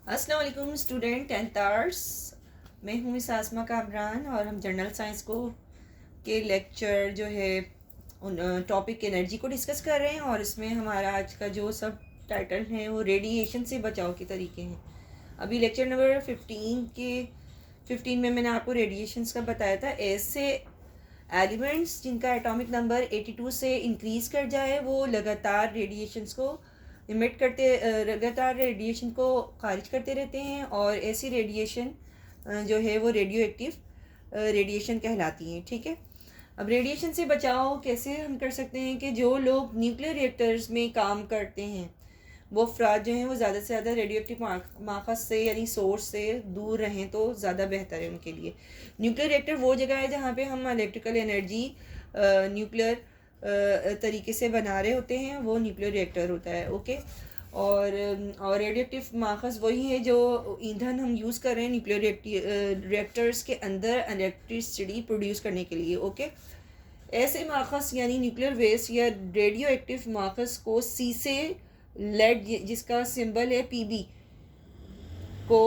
अस्सलाम वालेकुम स्टूडेंट टेंथर्स। मैं हूँ मिस आसमा कामरान और हम जनरल साइंस को के लेक्चर जो है उन टॉपिक एनर्जी को डिस्कस कर रहे हैं और इसमें हमारा आज का जो सब टाइटल है वो रेडिएशन से बचाव के तरीके हैं। अभी लेक्चर नंबर 15 में मैंने आपको रेडिएशंस का बताया था। ऐसे एलिमेंट्स जिनका एटॉमिक नंबर 82 से इंक्रीज़ कर जाए वो लगातार रेडिएशंस को इमिट करते लगातार रेडिएशन को खारिज करते रहते हैं और ऐसी रेडिएशन जो है वो रेडियो एक्टिव रेडिएशन कहलाती हैं। ठीक है, अब रेडिएशन से बचाव कैसे हम कर सकते हैं कि जो लोग न्यूक्लियर रिएक्टर्स में काम करते हैं वो अफराद जो हैं वो ज़्यादा से ज़्यादा रेडियो एक्टिव माखज़ से यानी सोर्स से दूर रहें तो ज़्यादा बेहतर है उनके लिए। न्यूक्लियर रिएक्टर वो जगह है जहाँ पे हम इलेक्ट्रिकल एनर्जी न्यूक्लियर तरीके से बना रहे होते हैं, वो न्यूक्लियर रिएक्टर होता है। ओके, और रेडियो एक्टिव माखज़ वही है जो ईंधन हम यूज़ कर रहे हैं न्यूक्लियर रिएक्टर्स के अंदर इलेक्ट्रिसिटी प्रोड्यूस करने के लिए। ओके, ऐसे माखज़ यानी न्यूक्लियर वेस्ट या रेडियो एक्टिव माखज़ को सीसे लेड जिसका सिंबल है पीबी को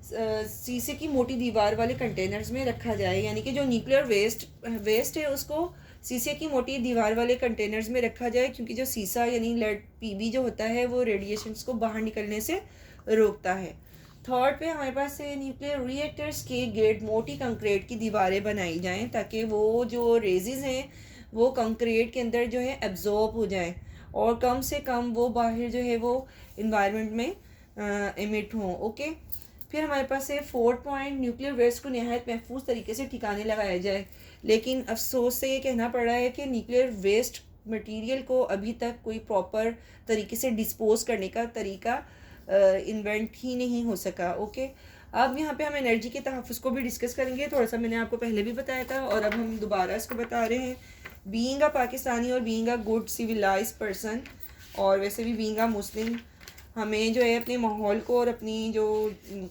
शीशे की मोटी दीवार वाले कंटेनर्स में रखा जाए, यानी कि जो न्यूक्लियर वेस्ट है उसको शीशे की मोटी दीवार वाले कंटेनर्स में रखा जाए, क्योंकि जो शीशा यानी लेड पीबी जो होता है वो रेडिएशंस को बाहर निकलने से रोकता है। थर्ड पे हमारे पास है न्यूक्लियर रिएक्टर्स के गेट मोटी कंक्रीट की दीवारें बनाई जाएं ताकि वो जो रेजेस हैं वो कंक्रीट के अंदर जो है एब्जॉर्ब हो जाएं और कम से कम वो बाहर जो है वो इन्वायरमेंट में इमिट हों। ओके, फिर हमारे पास है फोर्थ पॉइंट, न्यूक्लियर वेस्ट को नहायत महफूज तरीके से ठिकाने लगाया जाए। लेकिन अफसोस से ये कहना पड़ रहा है कि न्यूक्लियर वेस्ट मटेरियल को अभी तक कोई प्रॉपर तरीके से डिस्पोज करने का तरीका इन्वेंट ही नहीं हो सका। ओके, अब यहाँ पे हम एनर्जी के तहफ़्फ़ुज़ को भी डिस्कस करेंगे। थोड़ा सा मैंने आपको पहले भी बताया था और अब हम दोबारा इसको बता रहे हैं। बीइंग अ पाकिस्तानी और being a good civilise person और वैसे भी बीइंग अ मुस्लिम, हमें जो है अपने माहौल को और अपनी जो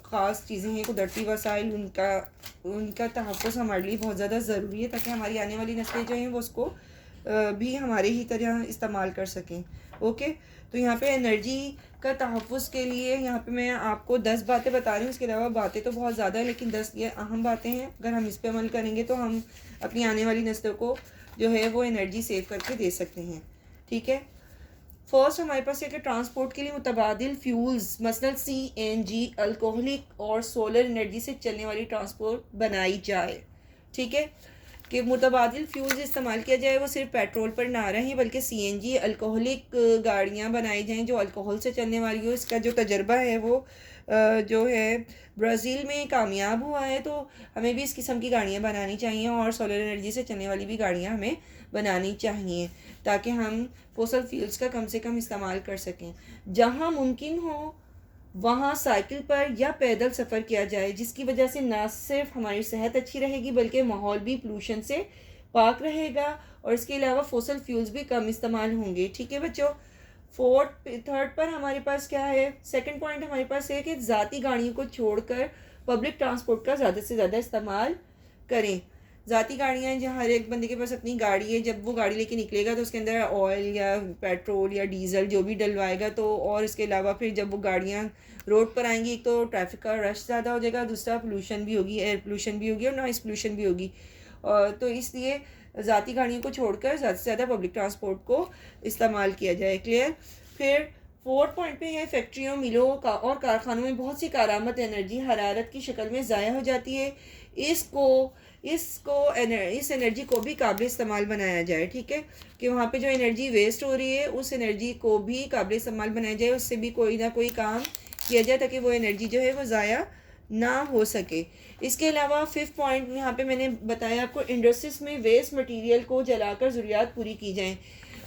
ख़ास चीज़ें हैं कुदरती वसाइल उनका तहफ़्फ़ुज़ हमारे लिए बहुत ज़्यादा ज़रूरी है ताकि हमारी आने वाली नस्लें जो हैं वो उसको भी हमारे ही तरह इस्तेमाल कर सकें। ओके, तो यहाँ पे एनर्जी का तहफ़्फ़ुज़ के लिए यहाँ पे मैं आपको 10 बातें बता रही हूँ। इसके अलावा बातें तो बहुत ज़्यादा है लेकिन 10 ये अहम बातें हैं। अगर हम इस पर अमल करेंगे तो हम अपनी आने वाली नस्लों को जो है वो एनर्जी सेव करके दे सकते हैं। ठीक है, फर्स्ट हमारे पास है कि ट्रांसपोर्ट के लिए मुतबादिल फ्यूल्स मसलन CNG, अल्कोहलिक और सोलर एनर्जी से चलने वाली ट्रांसपोर्ट बनाई जाए। ठीक है, कि मुतबादिल फ्यूल्स इस्तेमाल किया जाए, वो सिर्फ पेट्रोल पर ना रहें बल्कि CNG अल्कोहलिक गाड़ियाँ बनाई जाएं जो अल्कोहल से चलने वाली हो। इसका जो तजर्बा है वो जो है ब्राज़ील में कामयाब हुआ है, तो हमें भी इस किस्म की गाड़ियाँ बनानी चाहिए और सोलर एनर्जी से चलने वाली भी गाड़ियाँ हमें बनानी चाहिए ताकि हम फोसल फ्यूल्स का कम से कम इस्तेमाल कर सकें। जहाँ मुमकिन हो वहाँ साइकिल पर या पैदल सफ़र किया जाए, जिसकी वजह से ना सिर्फ हमारी सेहत अच्छी रहेगी बल्कि माहौल भी पोल्यूशन से पाक रहेगा और इसके अलावा फोसल फ्यूल्स भी कम इस्तेमाल होंगे। ठीक है बच्चों, थर्ड पर हमारे पास क्या है, सेकंड पॉइंट हमारे पास है कि ज़ाती गाड़ियों को छोड़कर पब्लिक ट्रांसपोर्ट का ज़्यादा से ज़्यादा इस्तेमाल करें। ज़ाती गाड़ियाँ हैं जहाँ हर एक बंदे के पास अपनी गाड़ी है, जब वो गाड़ी लेके निकलेगा तो उसके अंदर ऑयल या पेट्रोल या डीज़ल जो भी डलवाएगा तो, और इसके अलावा फिर जब वो गाड़ियाँ रोड पर आएंगी एक तो ट्रैफिक का रश ज़्यादा हो जाएगा, दूसरा पोल्यूशन भी होगी, एयर पोल्यूशन भी होगी और नॉइस पोल्यूशन भी होगी। तो इसलिए ज़ाती गाड़ियों को छोड़कर ज़्यादा से ज़्यादा पब्लिक ट्रांसपोर्ट को इस्तेमाल किया जाए। क्लियर। फिर फोर्थ पॉइंट पे है फैक्ट्रियों, मिलों का और कारखानों में बहुत सी कारामद एनर्जी हरारत की शक्ल में ज़ाया हो जाती है। इस एनर्जी को भी काबिल इस्तेमाल बनाया जाए। ठीक है, कि वहाँ पे जो एनर्जी वेस्ट हो रही है उस एनर्जी को भी काबिल इस्तेमाल बनाया जाए, उससे भी कोई ना कोई काम किया जाए ताकि वो एनर्जी जो है वो ज़ाया ना हो सके। इसके अलावा फिफ्थ पॉइंट यहाँ पे मैंने बताया आपको, इंडस्ट्रीज में वेस्ट मटेरियल को जलाकर ज़रूरियात पूरी की जाएँ।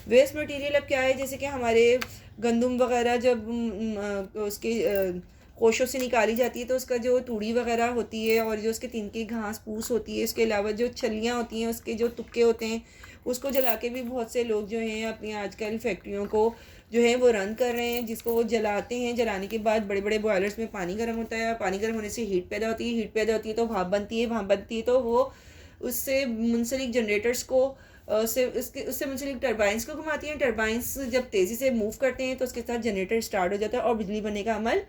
वेस्ट मटेरियल अब क्या है, जैसे कि हमारे गंदम वगैरह जब उसके कोशों से निकाली जाती है तो उसका जो तूड़ी वगैरह होती है और जो उसके तिनके घास फूस होती है, इसके अलावा जो छलियाँ होती हैं उसके जो तुक्के होते हैं उसको जला के भी बहुत से लोग जो हैं अपनी आजकल फैक्ट्रियों को जो है वो रन कर रहे हैं, जिसको वो जलाते हैं। जलाने के बाद बड़े बड़े बॉयलर्स में पानी गर्म होता है, पानी गर्म होने से हीट पैदा होती है तो भाप बनती है तो वो उससे मुंसलिक जनरेटर्स को उससे मुंसलिक टरबाइंस को घुमाती हैं। टरबाइंस जब तेज़ी से मूव करते हैं तो उसके साथ जनरेटर स्टार्ट हो जाता है और बिजली बनने का अमल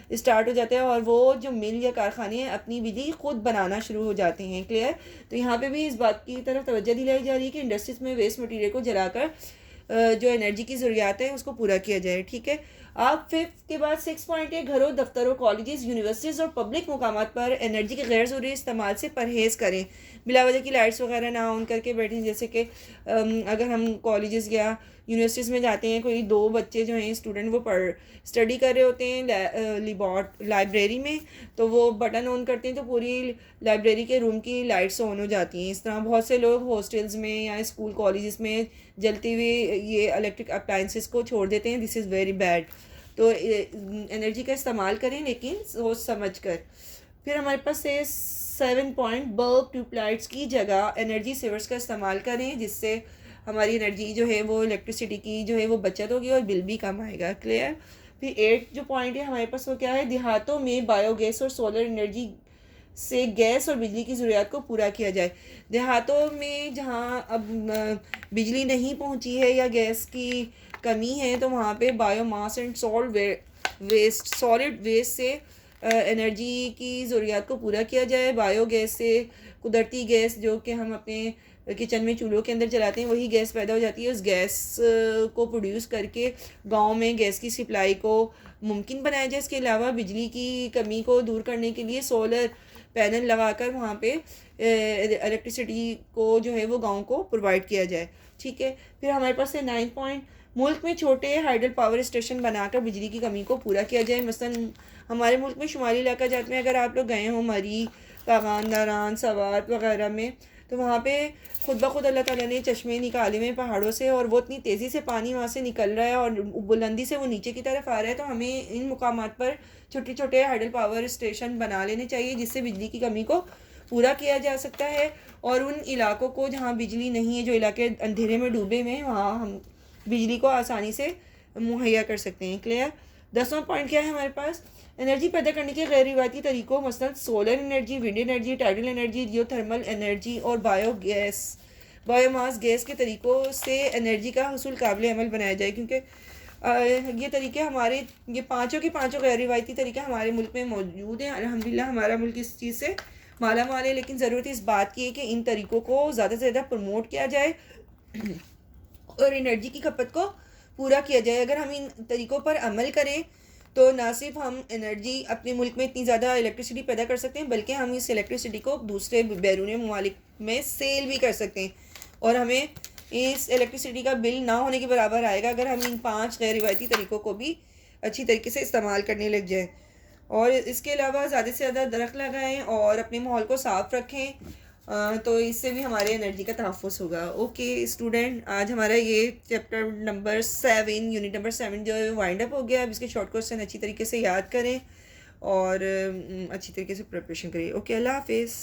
اسٹارٹ ہو جاتا ہے اور وہ جو مل یا کارخانے ہیں اپنی بجلی خود بنانا شروع ہو جاتے ہیں. کلیئر؟ تو یہاں پہ بھی اس بات کی طرف توجہ دلائی جا رہی ہے کہ انڈسٹریز میں ویسٹ مٹیریل کو جلا کر جو انرجی کی ضروریات ہیں اس کو پورا کیا جائے. ٹھیک ہے. آپ 5 کے بعد 6 پوائنٹ ہے گھروں، دفتروں، کالجز، یونیورسٹیز اور پبلک مقامات پر انرجی کے غیر ضروری استعمال سے پرہیز کریں. بلا وجہ کی لائٹس وغیرہ نہ آن کر کے بیٹھیں. جیسے کہ اگر ہم کالجز یا یونیورسٹیز میں جاتے ہیں، کوئی 2 بچے جو ہیں اسٹوڈنٹ وہ اسٹڈی کر رہے ہوتے ہیں لائبریری میں، تو وہ بٹن آن کرتے ہیں تو پوری لائبریری کے روم کی لائٹس آن ہو جاتی ہیں. اس طرح بہت سے لوگ ہاسٹلز میں یا اسکول کالجز میں جلتی ہوئی یہ الیکٹرک اپلائنسز کو چھوڑ دیتے ہیں. دس از ویری بیڈ. تو انرجی کا استعمال کریں لیکن سوچ سمجھ کر. پھر ہمارے پاس ہے 7 پوائنٹ، بلب ٹیوب لائٹس کی جگہ انرجی سیورس کا استعمال کریں، جس سے ہماری انرجی جو ہے وہ الیکٹریسٹی کی جو ہے وہ بچت ہوگی اور بل بھی کم آئے گا. کلیئر؟ پھر 8 جو پوائنٹ ہے ہمارے پاس وہ کیا ہے، دیہاتوں میں بایو گیس اور سولر انرجی سے گیس اور بجلی کی ضروریات کو پورا کیا جائے. دیہاتوں میں جہاں اب بجلی نہیں پہنچی ہے یا گیس کی کمی ہے تو وہاں پہ biomass and solid waste سے انرجی کی ضروریات کو پورا کیا جائے. بایو گیس سے قدرتی گیس جو کہ ہم اپنے کچن میں چولہوں کے اندر جلاتے ہیں وہی گیس پیدا ہو جاتی ہے. اس گیس کو پروڈیوس کر کے گاؤں میں گیس کی سپلائی کو ممکن بنایا جائے. اس کے علاوہ بجلی کی کمی کو دور کرنے کے لیے سولر پینل لگا کر وہاں پہ الیکٹریسٹی کو جو ہے وہ گاؤں کو پرووائڈ کیا جائے. ٹھیک ہے. پھر ہمارے پاس ہے 9 پوائنٹ، ملک میں چھوٹے ہائیڈل پاور اسٹیشن بنا کر بجلی کی کمی کو پورا کیا جائے. مثلا ہمارے ملک میں شمالی علاقہ جات میں اگر آپ لوگ گئے ہوں مری، کاغان، ناران، سوات وغیرہ میں، تو وہاں پہ خود بخود اللہ تعالیٰ نے چشمے نکالے ہوئے پہاڑوں سے اور وہ اتنی تیزی سے پانی وہاں سے نکل رہا ہے اور بلندی سے وہ نیچے کی طرف آ رہا ہے. تو ہمیں ان مقامات پر چھوٹے چھوٹے ہائیڈل پاور اسٹیشن بنا لینے چاہیے جس سے بجلی کی کمی کو پورا کیا جا سکتا ہے. اور ان علاقوں کو جہاں بجلی نہیں ہے، جو علاقے اندھیرے میں ڈوبے ہوئے ہیں، وہاں ہم بجلی کو آسانی سے مہیا کر سکتے ہیں. کلیئر؟ 10واں پوائنٹ کیا ہے ہمارے پاس، انرجی پیدا کرنے کے غیر روایتی طریقوں مثلا solar energy, wind energy, tidal energy, geothermal energy اور بایو ماس گیس کے طریقوں سے انرجی کا حصول قابل عمل بنایا جائے. کیونکہ یہ طریقے ہمارے یہ پانچوں کے پانچوں غیر روایتی طریقے ہمارے ملک میں موجود ہیں. الحمدللہ ہمارا ملک اس چیز سے مالا مال ہے، لیکن ضرورت اس بات کی ہے کہ ان طریقوں کو زیادہ سے زیادہ پروموٹ کیا جائے اور انرجی کی کھپت کو پورا کیا جائے. اگر ہم ان طریقوں پر عمل کریں تو نہ صرف ہم انرجی اپنے ملک میں اتنی زیادہ الیکٹریسٹی پیدا کر سکتے ہیں بلکہ ہم اس الیکٹریسٹی کو دوسرے بیرونی ممالک میں سیل بھی کر سکتے ہیں اور ہمیں اس الیکٹریسٹی کا بل نہ ہونے کے برابر آئے گا اگر ہم ان 5 غیر روایتی طریقوں کو بھی اچھی طریقے سے استعمال کرنے لگ جائیں. اور اس کے علاوہ زیادہ سے زیادہ درخت لگائیں اور اپنے ماحول کو صاف رکھیں، تو اس سے بھی ہمارے انرجی کا تحفظ ہوگا. اوکے اسٹوڈنٹ، آج ہمارا یہ چیپٹر نمبر 7 یونٹ نمبر 7 جو ہے وائنڈ اپ ہو گیا. اب اس کے شارٹ کوسچن اچھی طریقے سے یاد کریں اور اچھی طریقے سے پریپریشن کریں. اوکے، اللہ حافظ.